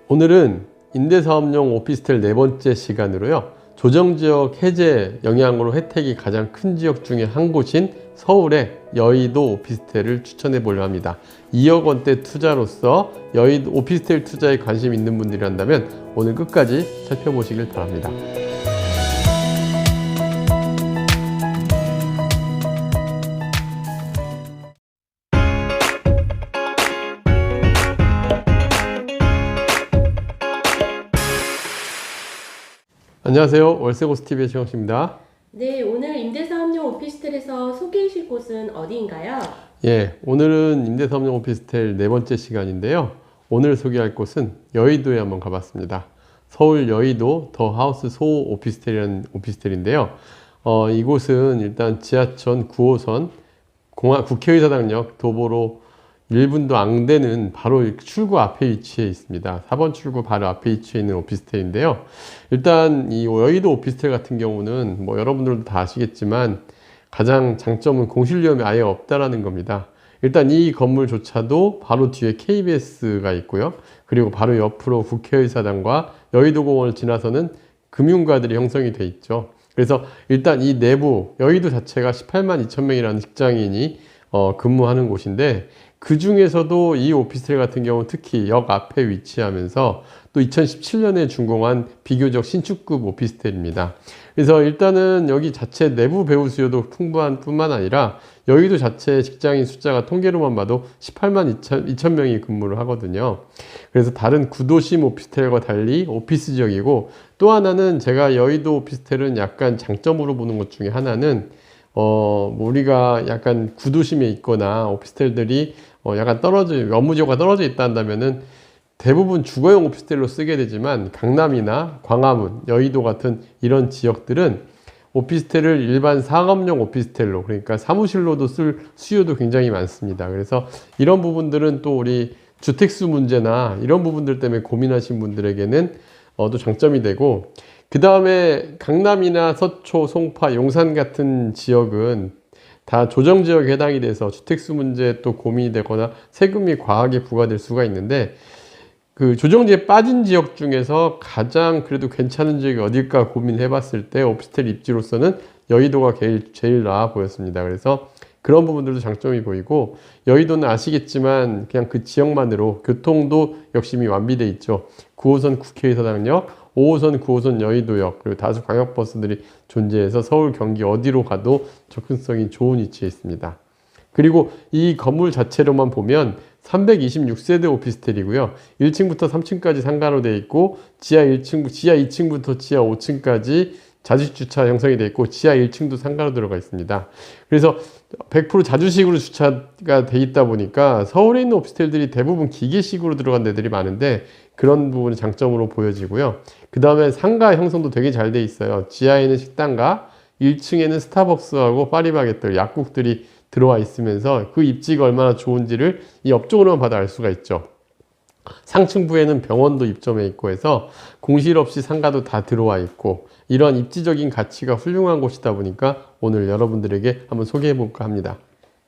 오늘은 임대사업용 오피스텔 네 번째 시간으로요. 조정지역 해제 영향으로 혜택이 가장 큰 지역 중에 한 곳인 서울의 여의도 오피스텔을 추천해 보려 합니다. 2억 원대 투자로서 여의도 오피스텔 투자에 관심 있는 분들이란다면 오늘 끝까지 살펴보시길 바랍니다. 안녕하세요. 월세고스TV의 최영식입니다. 네, 오늘 임대사업용 오피스텔에서 소개해 주실 곳은 어디인가요? 오늘은 임대사업용 오피스텔 네 번째 시간인데요. 오늘 소개할 곳은 여의도에 한번 가봤습니다. 서울 여의도 더 하우스 소 오피스텔이라는 오피스텔인데요. 이곳은 일단 지하철 9호선 국회의사당역 도보로 1분도 안 되는 바로 출구 앞에 위치해 있습니다. 4번 출구 바로 앞에 위치해 있는 오피스텔인데요. 일단 이 여의도 오피스텔 같은 경우는 여러분들도 다 아시겠지만 가장 장점은 공실위험이 아예 없다라는 겁니다. 일단 이 건물조차도 바로 뒤에 KBS가 있고요. 그리고 바로 옆으로 국회의사당과 여의도공원을 지나서는 금융가들이 형성이 돼 있죠. 그래서 일단 이 내부 여의도 자체가 18만 2천 명이라는 직장인이 근무하는 곳인데, 그 중에서도 이 오피스텔 같은 경우는 특히 역 앞에 위치하면서 또 2017년에 준공한 비교적 신축급 오피스텔입니다. 그래서 일단은 여기 자체 내부 배우 수요도 풍부한 뿐만 아니라 여의도 자체 직장인 숫자가 통계로만 봐도 18만 2천 명이 근무를 하거든요. 그래서 다른 구도심 오피스텔과 달리 오피스 지역이고, 또 하나는 제가 여의도 오피스텔은 약간 장점으로 보는 것 중에 하나는 우리가 약간 구도심에 있거나 오피스텔들이 약간 업무지역과 떨어져 있다 한다면은 대부분 주거용 오피스텔로 쓰게 되지만, 강남이나 광화문, 여의도 같은 이런 지역들은 오피스텔을 일반 상업용 오피스텔로, 그러니까 사무실로도 쓸 수요도 굉장히 많습니다. 그래서 이런 부분들은 또 우리 주택수 문제나 이런 부분들 때문에 고민하신 분들에게는 또 장점이 되고, 그 다음에 강남이나 서초, 송파, 용산 같은 지역은 다 조정지역에 해당이 돼서 주택수 문제에 또 고민이 되거나 세금이 과하게 부과될 수가 있는데, 그 조정지에 빠진 지역 중에서 가장 그래도 괜찮은 지역이 어딜까 고민해 봤을 때 오피스텔 입지로서는 여의도가 제일 나아 보였습니다. 그래서 그런 부분들도 장점이 보이고, 여의도는 아시겠지만 그냥 그 지역만으로 교통도 열심히 완비돼 있죠. 9호선 국회의사당역, 5호선, 9호선 여의도역, 그리고 다수 광역버스들이 존재해서 서울, 경기 어디로 가도 접근성이 좋은 위치에 있습니다. 그리고 이 건물 자체로만 보면 326세대 오피스텔이고요. 1층부터 3층까지 상가로 되어 있고, 지하 2층부터 지하 5층까지 자주주차 형성이 되어 있고, 지하 1층도 상가로 들어가 있습니다. 그래서 100% 자주식으로 주차가 돼 있다 보니까 서울에 있는 오피스텔들이 대부분 기계식으로 들어간 데들이 많은데, 그런 부분이 장점으로 보여지고요. 그 다음에 상가 형성도 되게 잘 돼 있어요. 지하에는 식당과 1층에는 스타벅스하고 파리바게뜨, 약국들이 들어와 있으면서 그 입지가 얼마나 좋은지를 이 옆쪽으로만 봐도 알 수가 있죠. 상층부에는 병원도 입점해 있고 해서 공실 없이 상가도 다 들어와 있고, 이런 입지적인 가치가 훌륭한 곳이다 보니까 오늘 여러분들에게 한번 소개해 볼까 합니다.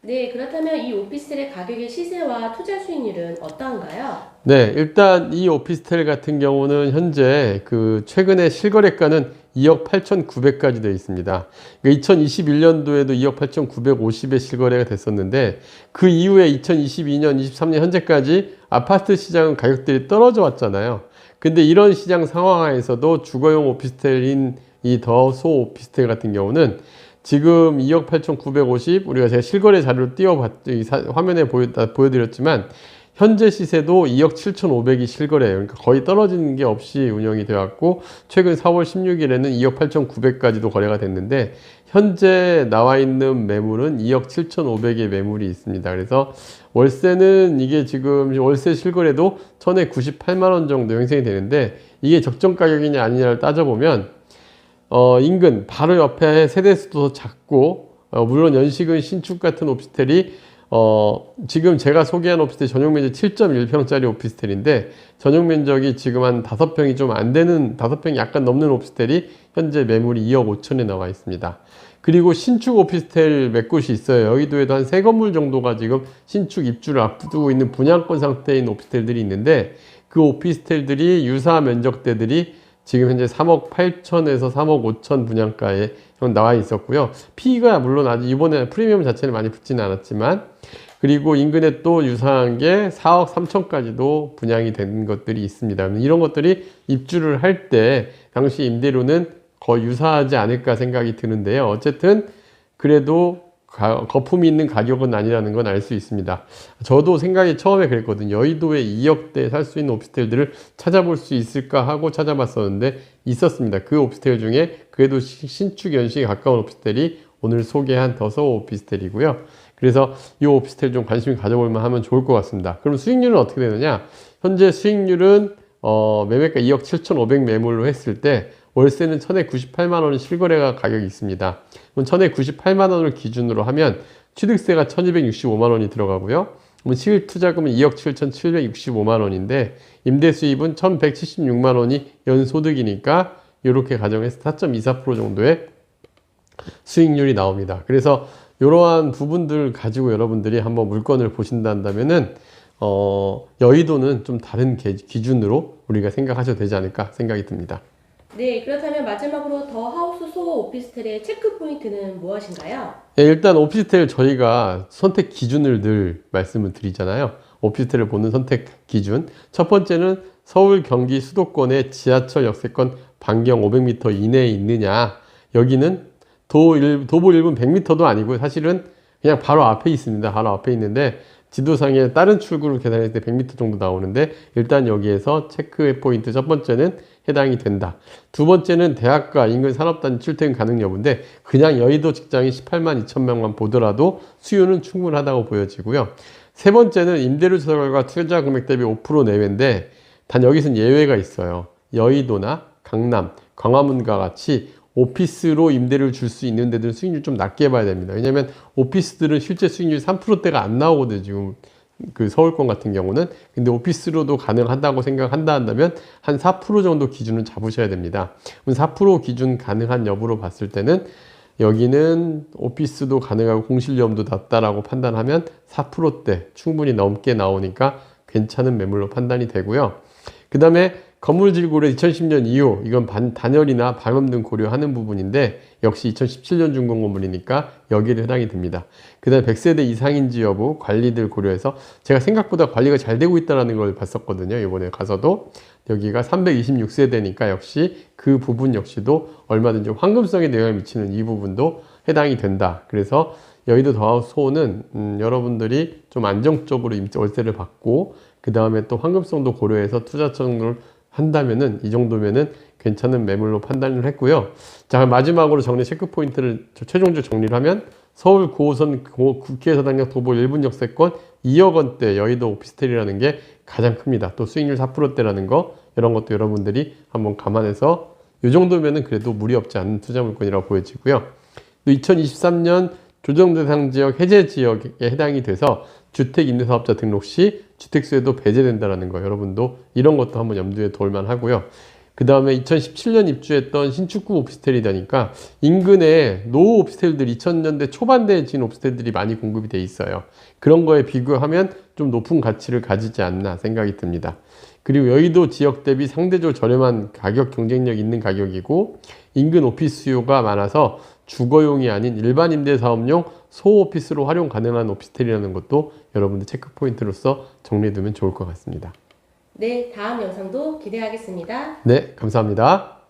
네, 그렇다면 이 오피스텔의 가격의 시세와 투자 수익률은 어떠한가요? 네, 일단 이 오피스텔 같은 경우는 현재 최근에 실거래가는 2억 8,900까지 되어 있습니다. 그러니까 2021년도에도 2억 8,950에 실거래가 됐었는데, 그 이후에 2022년, 23년 현재까지 아파트 시장은 가격들이 떨어져 왔잖아요. 근데 이런 시장 상황하에서도 주거용 오피스텔인 이 더 소 오피스텔 같은 경우는 지금 2억 8,950, 우리가 제가 실거래 자료를 화면에 보여드렸지만 현재 시세도 2억 7,500이 실거래예요. 그러니까 거의 떨어지는 게 없이 운영이 되었고, 최근 4월 16일에는 2억 8,900까지도 거래가 됐는데, 현재 나와 있는 매물은 2억 7,500의 매물이 있습니다. 그래서 월세는 이게 지금 월세 실거래도 1,098만 원 정도 형성이 되는데, 이게 적정 가격이냐 아니냐를 따져보면 인근 바로 옆에 세대수도 작고, 물론 연식은 신축 같은 오피스텔이 지금 제가 소개한 오피스텔 전용 면적 7.1평짜리 오피스텔인데, 전용 면적이 지금 한 5평이 좀 안 되는, 5평이 약간 넘는 오피스텔이 현재 매물이 2억 5천에 나와 있습니다. 그리고 신축 오피스텔 몇 곳이 있어요. 여의도에도 한 3건물 정도가 지금 신축 입주를 앞두고 있는 분양권 상태인 오피스텔들이 있는데, 그 오피스텔들이 유사 면적대들이 지금 현재 3억 8천에서 3억 5천 분양가에 나와 있었고요. P가 물론 아직 이번에 프리미엄 자체는 많이 붙지는 않았지만, 그리고 인근에 또 유사한 게 4억 3천까지도 분양이 된 것들이 있습니다. 이런 것들이 입주를 할 때 당시 임대료는 거의 유사하지 않을까 생각이 드는데요. 어쨌든 그래도 거품이 있는 가격은 아니라는 건 알 수 있습니다. 저도 생각이 처음에 그랬거든요. 여의도에 2억대에 살 수 있는 오피스텔들을 찾아볼 수 있을까 하고 찾아봤었는데 있었습니다. 그 오피스텔 중에 그래도 신축 연식에 가까운 오피스텔이 오늘 소개한 더서워 오피스텔이고요. 그래서 이 오피스텔 좀 관심 가져볼 만 하면 좋을 것 같습니다. 그럼 수익률은 어떻게 되느냐? 현재 수익률은 매매가 2억 7,500 매물로 했을 때 월세는 1,098만 원이 실거래가 가격이 있습니다. 그럼 1,098만 원을 기준으로 하면 취득세가 1,265만 원이 들어가고요. 그럼 실투자금은 2억 7,765만 원인데 임대 수입은 1,176만 원이 연소득이니까 이렇게 가정해서 4.24% 정도의 수익률이 나옵니다. 그래서 이러한 부분들 가지고 여러분들이 한번 물건을 보신다면은 여의도는 좀 다른 기준으로 우리가 생각하셔도 되지 않을까 생각이 듭니다. 네, 그렇다면 마지막으로 더 하우스 소호 오피스텔의 체크 포인트는 무엇인가요? 네, 일단 오피스텔 저희가 선택 기준을 늘 말씀을 드리잖아요. 오피스텔을 보는 선택 기준. 첫 번째는 서울, 경기, 수도권의 지하철 역세권 반경 500m 이내에 있느냐. 여기는 도보 1분 100m도 아니고 사실은 그냥 바로 앞에 있습니다. 바로 앞에 있는데 지도상에 다른 출구를 계산했을 때 100m 정도 나오는데 일단 여기에서 체크의 포인트 첫 번째는 해당이 된다. 두 번째는 대학가 인근 산업단지 출퇴근 가능 여부인데 그냥 여의도 직장인 18만 2천 명만 보더라도 수요는 충분하다고 보여지고요. 세 번째는 임대료 조사 투자 금액 대비 5% 내외인데 단 여기서는 예외가 있어요. 여의도나 강남, 광화문과 같이 오피스로 임대를 줄 수 있는 데들은 수익률 좀 낮게 봐야 됩니다. 왜냐하면 오피스들은 실제 수익률이 3%대가 안 나오거든요. 지금 그 서울권 같은 경우는. 근데 오피스로도 가능하다고 생각한다면 한 4% 정도 기준은 잡으셔야 됩니다. 그럼 4% 기준 가능한 여부로 봤을 때는 여기는 오피스도 가능하고 공실위험도 낮다라고 판단하면 4%대 충분히 넘게 나오니까 괜찮은 매물로 판단이 되고요. 그 다음에 건물질 고려 2010년 이후 이건 단열이나 방음 등 고려하는 부분인데 역시 2017년 준공 건물이니까 여기에 해당이 됩니다. 그 다음에 100세대 이상인지 여부 관리들 고려해서 제가 생각보다 관리가 잘 되고 있다는 걸 봤었거든요. 이번에 가서도 여기가 326세대니까 역시 그 부분 역시도 얼마든지 황금성에 영향을 미치는 이 부분도 해당이 된다. 그래서 여의도 더하우스 소호는 여러분들이 좀 안정적으로 월세를 받고 그 다음에 또 황금성도 고려해서 투자청을 한다면은 이 정도면은 괜찮은 매물로 판단을 했고요. 자, 마지막으로 정리 체크 포인트를 최종적으로 정리를 하면 서울 9호선 국회의사당역 도보 1분 역세권 2억 원대 여의도 오피스텔이라는 게 가장 큽니다. 또 수익률 4%대라는 거 이런 것도 여러분들이 한번 감안해서 이 정도면은 그래도 무리 없지 않은 투자 물건이라고 보여지고요. 또 2023년 조정대상 지역 해제 지역에 해당이 돼서 주택임대사업자 등록 시 주택수에도 배제된다는 거 여러분도 이런 것도 한번 염두에 둘만 하고요. 그 다음에 2017년 입주했던 신축구 오피스텔이 되니까 인근에 노후 오피스텔들 2000년대 초반대에 지은 오피스텔들이 많이 공급이 돼 있어요. 그런 거에 비교하면 좀 높은 가치를 가지지 않나 생각이 듭니다. 그리고 여의도 지역 대비 상대적으로 저렴한 가격 경쟁력 있는 가격이고 인근 오피스 수요가 많아서 주거용이 아닌 일반 임대사업용 소오피스로 활용 가능한 오피스텔이라는 것도 여러분들 체크 포인트로서 정리해두면 좋을 것 같습니다. 네, 다음 영상도 기대하겠습니다. 네, 감사합니다.